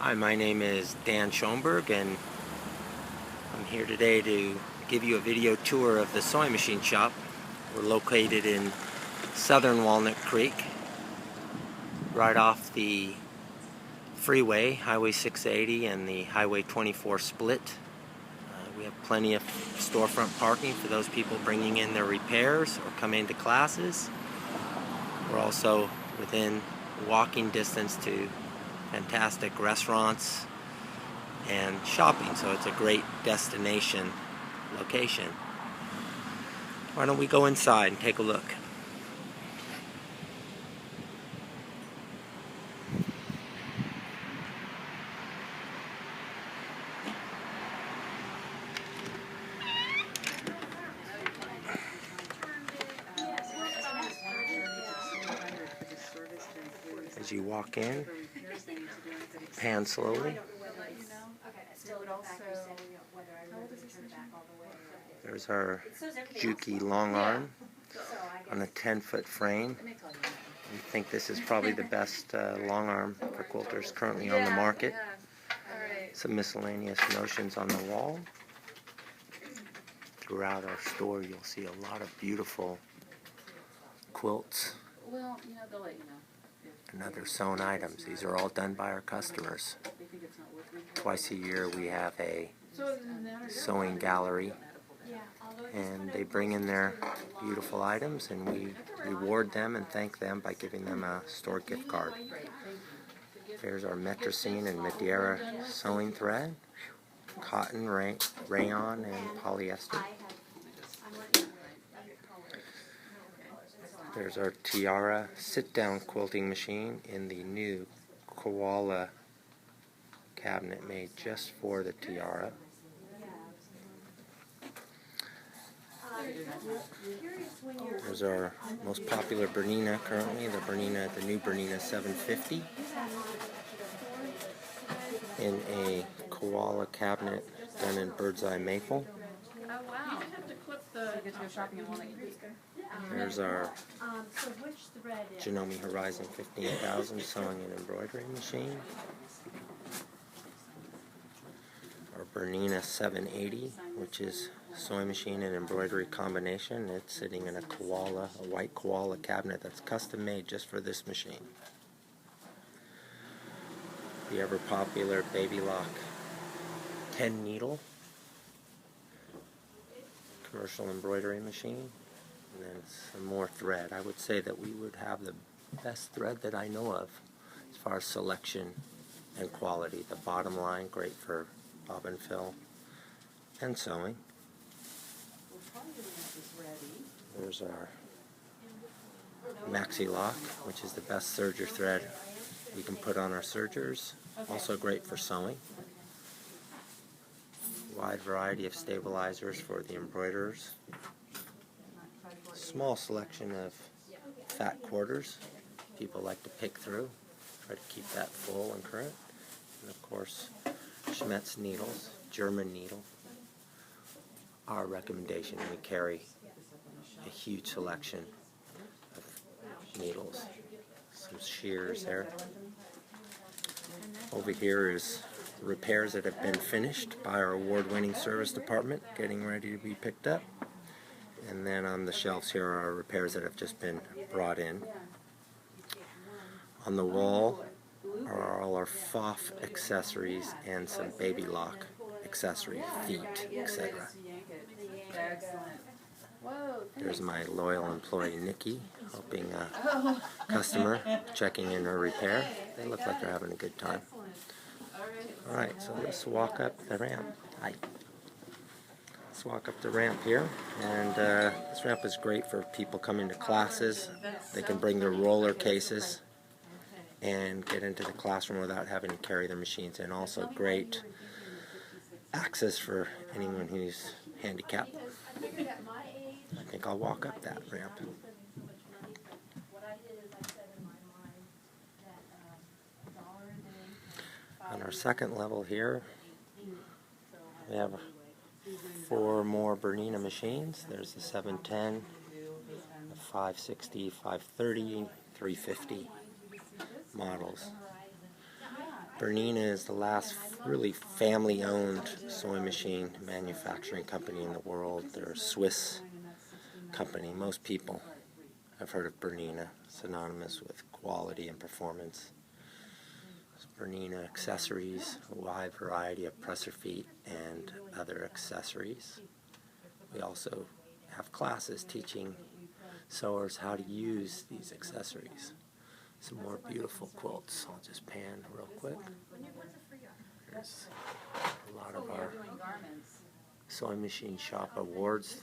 Hi, my name is Dan Schoenberg, and I'm here today to give you a video tour of the sewing machine shop. We're located in southern Walnut Creek, right off the freeway, Highway 680 and the Highway 24 split. We have plenty of storefront parking for those people bringing in their repairs or coming to classes. We're also within walking distance to fantastic restaurants and shopping, so it's a great destination location. Why don't we go inside and take a look? As you walk in, pan slowly. There's our Juki long arm on a 10-foot frame. I think this is probably the best long arm for quilters currently on the market. Some miscellaneous notions on the wall. Throughout our store, you'll see a lot of beautiful quilts and other sewn items. These are all done by our customers. Twice a year we have a sewing gallery, and they bring in their beautiful items, and we reward them and thank them by giving them a store gift card. There's our Metricine and Madeira sewing thread, cotton, rayon, and polyester. There's our Tiara sit-down quilting machine in the new koala cabinet made just for the Tiara. There's our most popular Bernina currently, the new Bernina 750, in a koala cabinet done in bird's eye maple. There's our Janome Horizon 15,000 sewing and embroidery machine. Our Bernina 780, which is sewing machine and embroidery combination. It's sitting in a white koala cabinet that's custom made just for this machine. The ever popular Baby Lock 10 needle commercial embroidery machine. And then some more thread. I would say that we would have the best thread that I know of as far as selection and quality. The bottom line, great for bobbin fill and sewing. There's our Maxi Lock, which is the best serger thread we can put on our sergers. Also great for sewing. Wide variety of stabilizers for the embroiderers. Small selection of fat quarters people like to pick through. Try to keep that full and current. And of course, Schmetz needles, German needle. Our recommendation, we carry a huge selection of needles. Some shears there. Over here is repairs that have been finished by our award-winning service department, getting ready to be picked up. And then on the shelves here are repairs that have just been brought in. On the wall are all our FOF accessories and some Baby Lock accessory, feet, etc. There's my loyal employee Nikki, helping a customer, checking in her repair. They look like they're having a good time. Alright, so let's walk up the ramp. Hi. Let's walk up the ramp here, and this ramp is great for people coming to classes. They can bring their roller cases and get into the classroom without having to carry their machines, and also great access for anyone who's handicapped. I think I'll walk up that ramp. On our second level here, we have 4 more Bernina machines. There's the 710, the 560, 530, 350 models. Bernina is the last really family-owned sewing machine manufacturing company in the world. They're a Swiss company. Most people have heard of Bernina, synonymous with quality and performance. Bernina accessories, a wide variety of presser feet and other accessories. We also have classes teaching sewers how to use these accessories. Some more beautiful quilts. I'll just pan real quick. There's a lot of our sewing machine shop awards.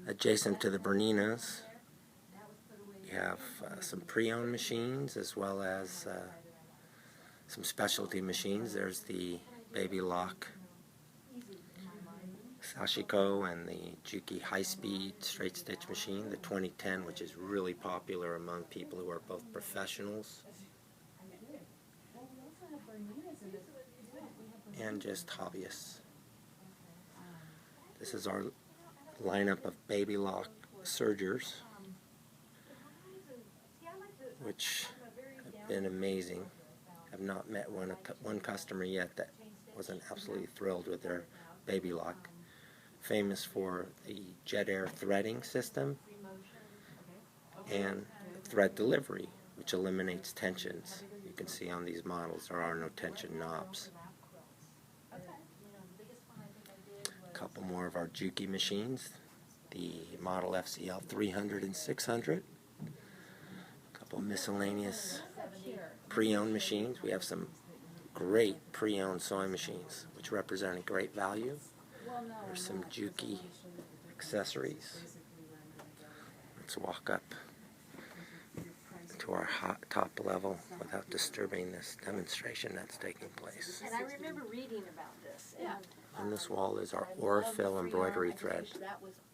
Adjacent to the Berninas, you have some pre-owned machines as well as some specialty machines. There's the Baby Lock Sashiko and the Juki high-speed straight stitch machine, the 2010, which is really popular among people who are both professionals and just hobbyists. This is our lineup of Baby Lock sergers, which have been amazing. I've not met one customer yet that wasn't absolutely thrilled with their Baby Lock. Famous for the jet air threading system and thread delivery, which eliminates tensions. You can see on these models there are no tension knobs. A couple more of our Juki machines, the model FCL 300 and 600. A couple miscellaneous pre-owned machines. We have some great pre-owned sewing machines which represent a great value. There's some Juki accessories. Let's walk up to our top level without disturbing this demonstration that's taking place. And I remember reading about this. On this wall is our Orfil embroidery thread.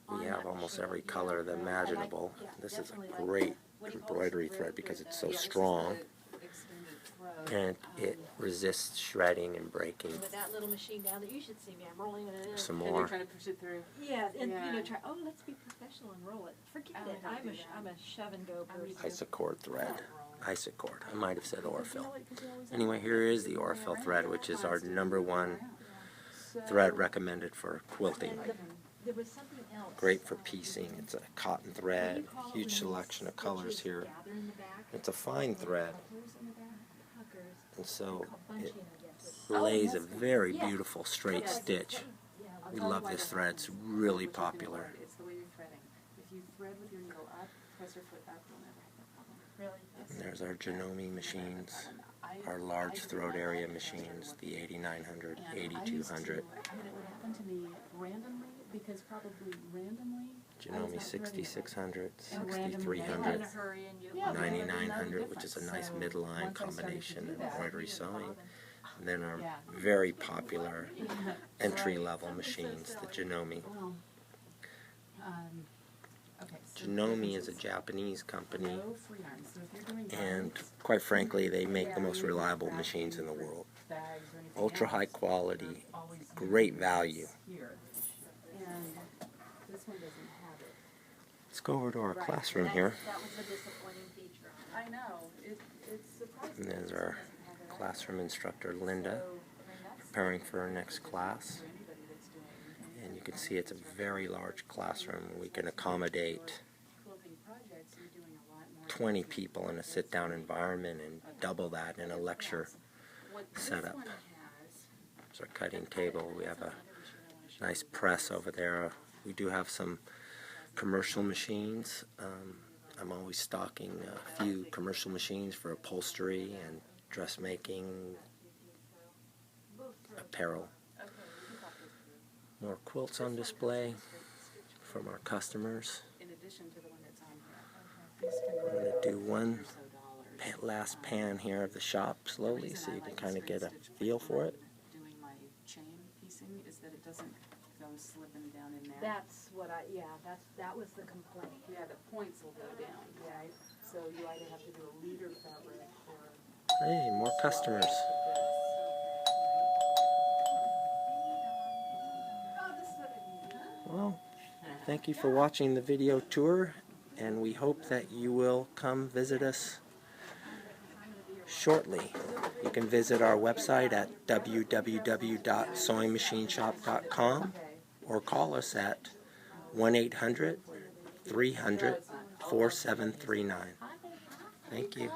We have almost every color imaginable. This is a great embroidery thread because it's so strong and it resists shredding and breaking. With that little machine down there, you should see me. I'm rolling it in. Some And more. you're trying to push it through. Yeah, and you know, try. Oh, let's be professional and roll it. Forget it. I'm a shove and go person. Isocord thread. Isocord. I might have said Orfil. Anyway, here is the Orfil thread, which is our #1 thread recommended for quilting. There was something else. Great for piecing. It's a cotton thread, huge selection of colors here. It's a fine thread, and so it lays a very beautiful straight stitch. We love this thread. It's really popular. It's the way you're threading. If you thread with your needle up, press your foot up, you'll never have that problem. Really? And there's our Janome machines, our large throat area machines, the 8900, 8200. It would happen to me randomly, because probably randomly, Janome 6600, and 6300, hurry and you. 9900, which is a nice midline combination of embroidery sewing. And then our very popular entry-level machines, the Janome. Janome is a Japanese company, and quite frankly, they make the most reliable machines in the world. Ultra high quality, great value. Let's go over to our classroom here. That was a disappointing feature. I know. It's surprising. And there's our classroom instructor, Linda, preparing for her next class. And you can see it's a very large classroom. We can accommodate 20 people in a sit-down environment and double that in a lecture setup. There's our cutting table. We have a nice press over there. We do have some commercial machines. I'm always stocking a few commercial machines for upholstery and dressmaking, apparel. More quilts on display from our customers. I'm going to do one last pan here of the shop slowly so you can kind of get a feel for it. Doing my chain piecing is that it doesn't go slipping down in there. That's what that was the complaint. Yeah, the points will go down, right? So you either have to do a leader fabric or... Hey, more customers. Well, thank you for watching the video tour, and we hope that you will come visit us shortly. You can visit our website at www.sewingmachineshop.com or call us at 1-800-300-4739. Thank you.